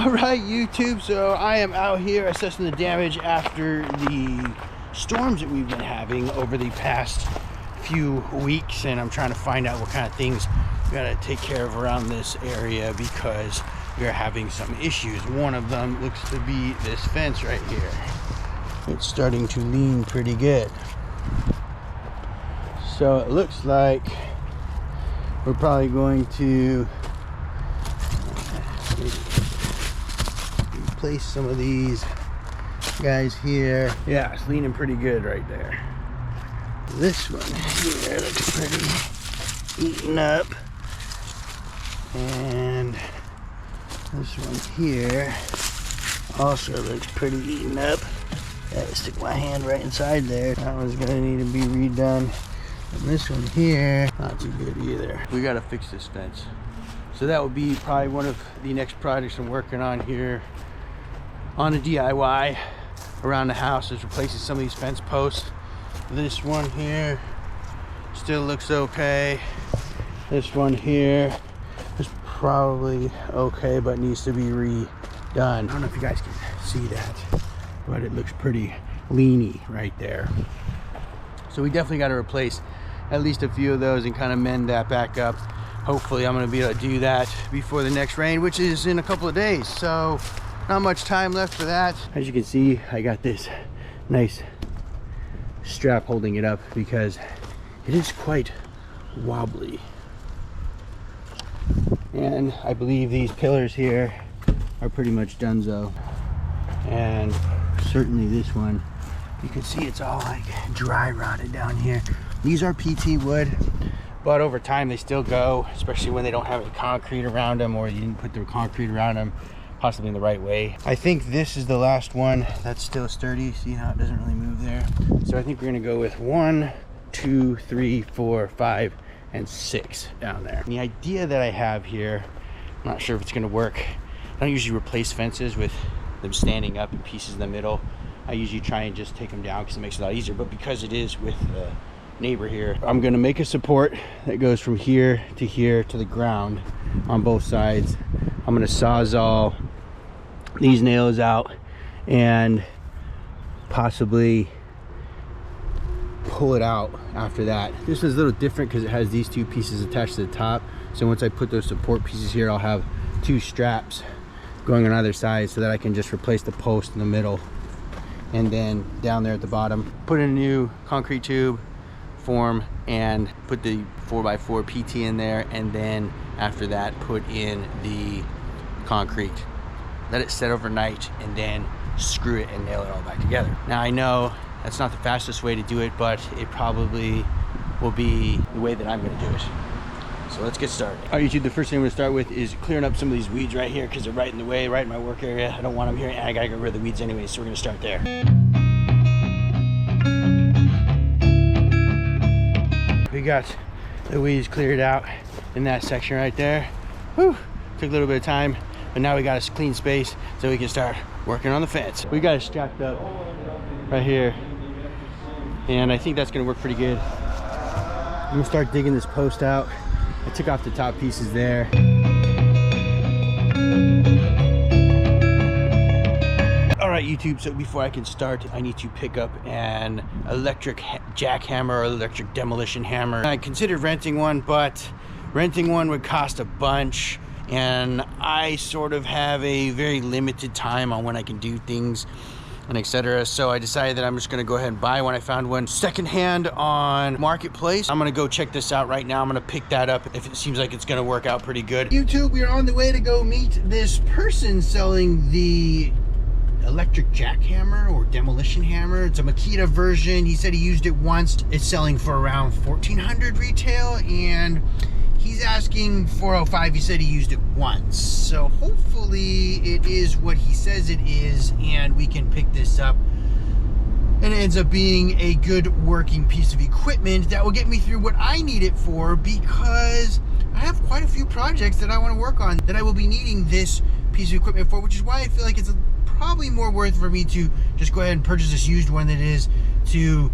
Alright YouTube, so I am out here assessing the damage after the storms that we've been having over the past few weeks, and I'm trying to find out what kind of things we gotta take care of around this area because we are having some issues. One of them looks to be this fence right here. It's starting to lean pretty good. So it looks like we're probably going to replace some of these guys here. Yeah, it's leaning pretty good right there. This one here looks pretty eaten up, and this one here also looks pretty eaten up. Gotta stick my hand right inside there. That one's gonna need to be redone. And this one here, not too good either. We gotta fix this fence. So that would be probably one of the next projects I'm working on here on a DIY around the house, is replacing some of these fence posts. This one here still looks okay. This one here is probably okay, but needs to be redone. I don't know if you guys can see that, but it looks pretty leany right there. So we definitely got to replace at least a few of those and kind of mend that back up. Hopefully I'm going to be able to do that before the next rain, which is in a couple of days. So not much time left for that. As you can see, I got this nice strap holding it up because it is quite wobbly. And I believe these pillars here are pretty much donezo. And certainly this one, you can see it's all like dry rotted down here. These are PT wood, but over time they still go, especially when they don't have any concrete around them, or you didn't put the concrete around them possibly in the right way. I think this is the last one that's still sturdy. See how it doesn't really move there? So I think we're gonna go with 1, 2, 3, 4, 5, and 6 down there. And the idea that I have here, I'm not sure if it's gonna work. I don't usually replace fences with them standing up in pieces in the middle. I usually try and just take them down because it makes it a lot easier, but because it is with the neighbor here, I'm gonna make a support that goes from here to the ground on both sides. I'm gonna sawzall these nails out and possibly pull it out after that. This is a little different because it has these two pieces attached to the top. So once I put those support pieces here, I'll have two straps going on either side so that I can just replace the post in the middle. And then down there at the bottom, put in a new concrete tube form and put the 4x4 PT in there, and then after that put in the concrete, let it set overnight, and then screw it and nail it all back together. Now I know that's not the fastest way to do it, but it probably will be the way that I'm going to do it. So let's get started. All right, YouTube, the first thing I'm going to start with is clearing up some of these weeds right here because they're right in the way, right in my work area. I don't want them here, and I got to get rid of the weeds anyway, so we're going to start there. We got the weeds cleared out in that section right there. Whew, took a little bit of time, but now we got a clean space so we can start working on the fence. We got it strapped up right here, and I think that's going to work pretty good. I'm going to start digging this post out. I took off the top pieces there. All right, YouTube, so before I can start, I need to pick up an electric jackhammer or electric demolition hammer. I considered renting one, but renting one would cost a bunch, and I sort of have a very limited time on when I can do things and etc. So I decided that I'm just gonna go ahead and buy one. I found one secondhand on Marketplace. I'm gonna go check this out right now. I'm gonna pick that up if it seems like it's gonna work out pretty good. YouTube, we are on the way to go meet this person selling the electric jackhammer or demolition hammer. It's a Makita version. He said he used it once. It's selling for around $1,400 retail, and he's asking $405. He said he used it once. So hopefully it is what he says it is, and we can pick this up and it ends up being a good working piece of equipment that will get me through what I need it for, because I have quite a few projects that I want to work on that I will be needing this piece of equipment for, which is why I feel like it's probably more worth for me to just go ahead and purchase this used one than it is to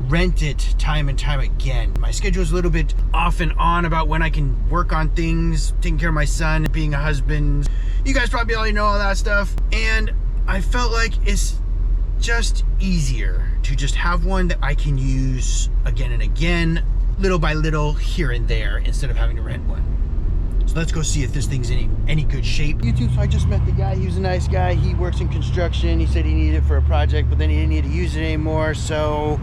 rent it time and time again. My schedule is a little bit off and on about when I can work on things, taking care of my son, being a husband. You guys probably already know all that stuff. And I felt like it's just easier to just have one that I can use again and again, little by little, here and there, instead of having to rent one. So let's go see if this thing's in any good shape. YouTube, so I just met the guy. He was a nice guy. He works in construction. He said he needed it for a project, but then he didn't need to use it anymore. So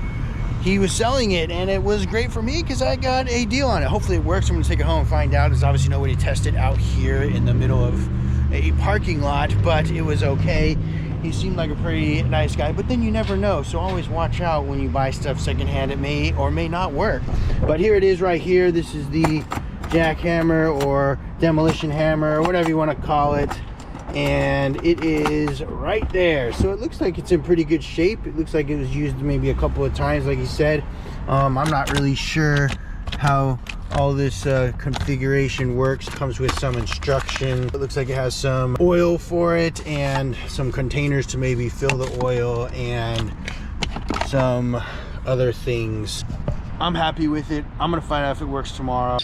he was selling it, and it was great for me because I got a deal on it. Hopefully it works. I'm gonna take it home and find out. There's obviously no way to test it out here in the middle of a parking lot, but it was okay. He seemed like a pretty nice guy, but then you never know. So always watch out when you buy stuff secondhand. It may or may not work. But here it is right here. This is the jackhammer or demolition hammer or whatever you want to call it, and it is right there. So it looks like it's in pretty good shape. It looks like it was used maybe a couple of times, like he said. I'm not really sure how all this configuration works. It comes with some instruction. It looks like it has some oil for it and some containers to maybe fill the oil and some other things. I'm happy with it. I'm gonna find out if it works tomorrow.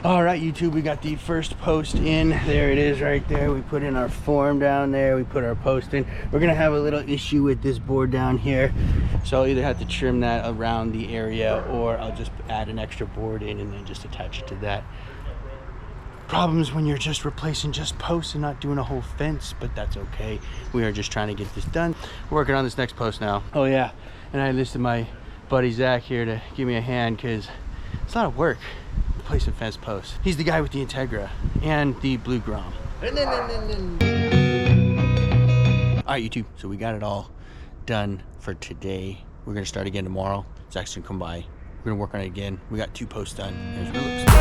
All right, YouTube, we got the first post in. There it is right there. We put in our form down there. We put our post in. We're gonna have a little issue with this board down here. So I'll either have to trim that around the area, or I'll just add an extra board in and then just attach it to that. Problems when you're just replacing just posts and not doing a whole fence, but that's okay. We are just trying to get this done. We're working on this next post now. Oh yeah, and I enlisted my buddy Zach here to give me a hand because it's a lot of work replacing fence posts. He's the guy with the Integra and the Blue Grom. All right, YouTube, so we got it all done for today. We're gonna start again tomorrow. Zach's gonna come by. We're gonna work on it again. We got 2 posts done. Here's what it looks like.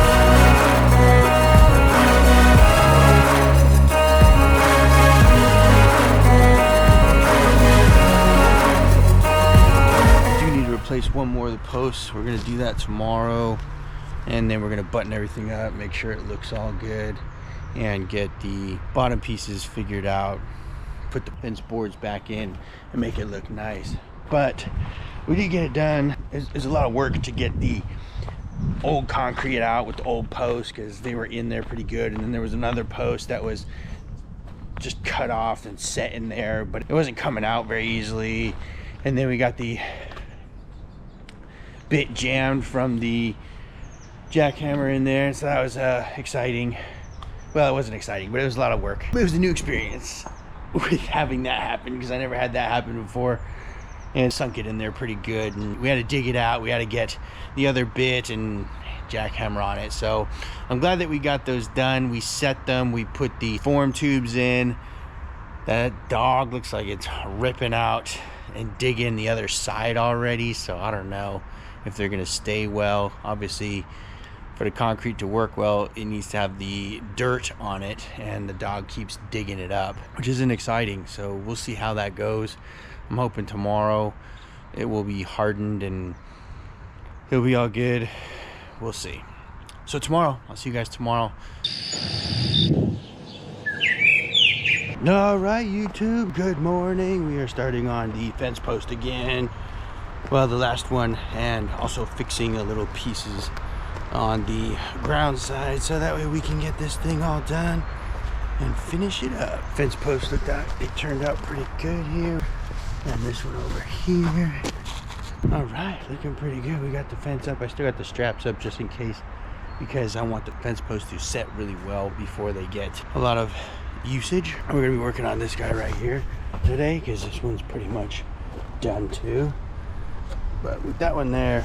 I do need to replace one more of the posts. We're gonna do that tomorrow, and then we're gonna button everything up, make sure it looks all good, and get the bottom pieces figured out, put the fence boards back in, and make it look nice. But we did get it done. It's a lot of work to get the old concrete out with the old posts because they were in there pretty good, and then there was another post that was just cut off and set in there, but it wasn't coming out very easily. And then we got the bit jammed from the jackhammer in there, so that was exciting. Well, it wasn't exciting, but it was a lot of work. It was a new experience with having that happen because I never had that happen before, and sunk it in there pretty good. And we had to dig it out. We had to get the other bit and jackhammer on it. So I'm glad that we got those done. We set them. We put the form tubes in. That dog looks like it's ripping out and digging the other side already. So I don't know if they're gonna stay well. Obviously, for the concrete to work well, it needs to have the dirt on it, and the dog keeps digging it up, which isn't exciting. So we'll see how that goes. I'm hoping tomorrow it will be hardened and it'll be all good. We'll see. So tomorrow, I'll see you guys tomorrow. All right, YouTube, good morning. We are starting on the fence post again. Well, the last one, and also fixing a little pieces on the ground side so that way we can get this thing all done and finish it up. Fence post looked out, it turned out pretty good here. And this one over here. All right, looking pretty good. We got the fence up. I still got the straps up just in case, because I want the fence post to set really well before they get a lot of usage. We're gonna be working on this guy right here today because this one's pretty much done too. But with that one there,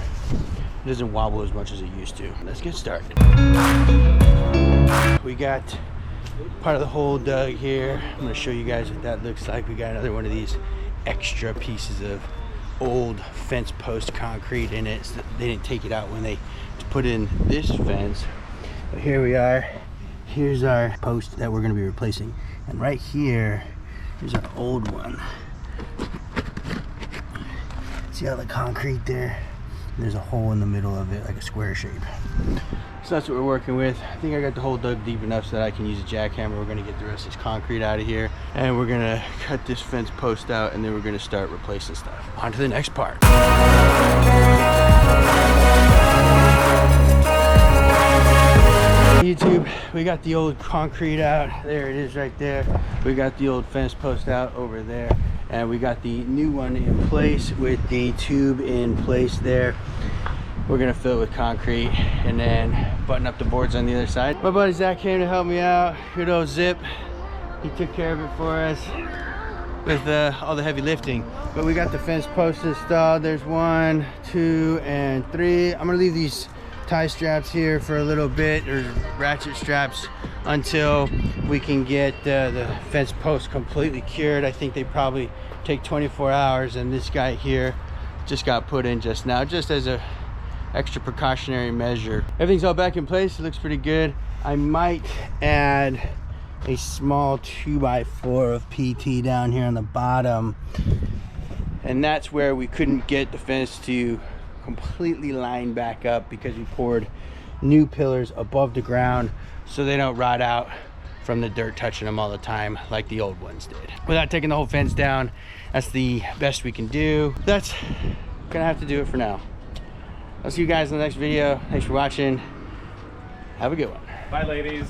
it doesn't wobble as much as it used to. Let's get started. We got part of the hole dug here. I'm gonna show you guys what that looks like. We got another one of these extra pieces of old fence post concrete in it. So they didn't take it out when they put in this fence. But here we are. Here's our post that we're gonna be replacing. And right here is our old one. See all the concrete there? there's a hole in the middle of it, like a square shape. So that's what we're working with. I think I got the hole dug deep enough so that I can use a jackhammer. We're gonna get the rest of this concrete out of here, and we're gonna cut this fence post out, and then we're gonna start replacing stuff. On to the next part. YouTube, we got the old concrete out. There it is right there. We got the old fence post out over there, and we got the new one in place with the tube in place there. We're gonna fill it with concrete and then button up the boards on the other side. My buddy Zach came to help me out. Good old Zip. He took care of it for us with all the heavy lifting. But we got the fence posts installed. There's 1, 2, and 3. I'm gonna leave these tie straps here for a little bit, or ratchet straps, until we can get the fence posts completely cured. I think they probably take 24 hours, and this guy here just got put in just now, just as a extra precautionary measure. Everything's all back in place. It looks pretty good. I might add a small 2x4 of PT down here on the bottom, and that's where we couldn't get the fence to completely line back up because we poured new pillars above the ground so they don't rot out from the dirt touching them all the time like the old ones did. Without taking the whole fence down, that's the best we can do. That's gonna have to do it for now. I'll see you guys in the next video. Thanks for watching. Have a good one. Bye, ladies.